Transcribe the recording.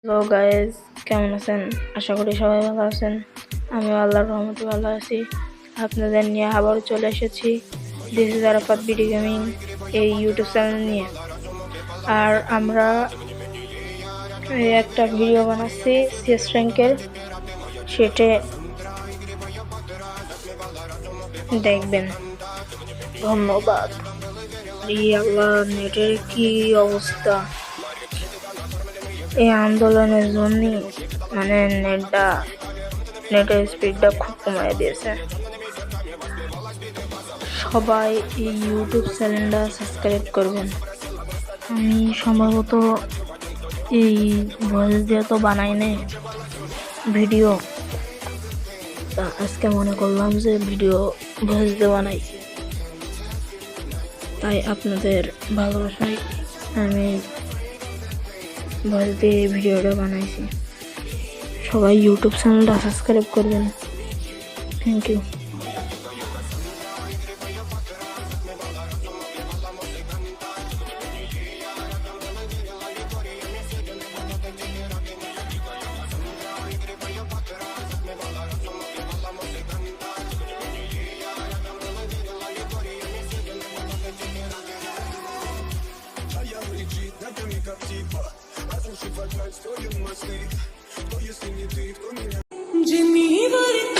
Hello guys, কেমন আছেন? আশা করি সবাই ভালো আছেন। আমি আল্লাহর রহমতে ভালো আছি। আপনাদের নিয়ে আবারও চলে এসেছি this is Arafat video gaming এই ইউটিউব চ্যানেল নিয়ে। আর আমরা একটা ভিডিও বানাচ্ছি সিএস র্যাঙ্কের, সেটা দেখবেন। ধন্যবাদ। আল্লাহ, নেটের কি অবস্থা! এই আন্দোলনের জন্য মানে নেটের স্পিডটা খুব কমায় দিয়েছে। সবাই এই ইউটিউব চ্যানেলটা সাবস্ক্রাইব করবেন। আমি সম্ভবত এই ভয়েস দিয়ে তো বানাই নাই ভিডিও, তা আজকে মনে করলাম যে ভিডিও ভয়েস দিয়ে বানাই, তাই আপনাদের ভালোবাসায় আমি ভয়েস দিয়ে ভিডিওটা বানাইছি। সবাই ইউটিউব চ্যানেলটা সাবস্ক্রাইব করবেন। Thank you. जिन्नी बारी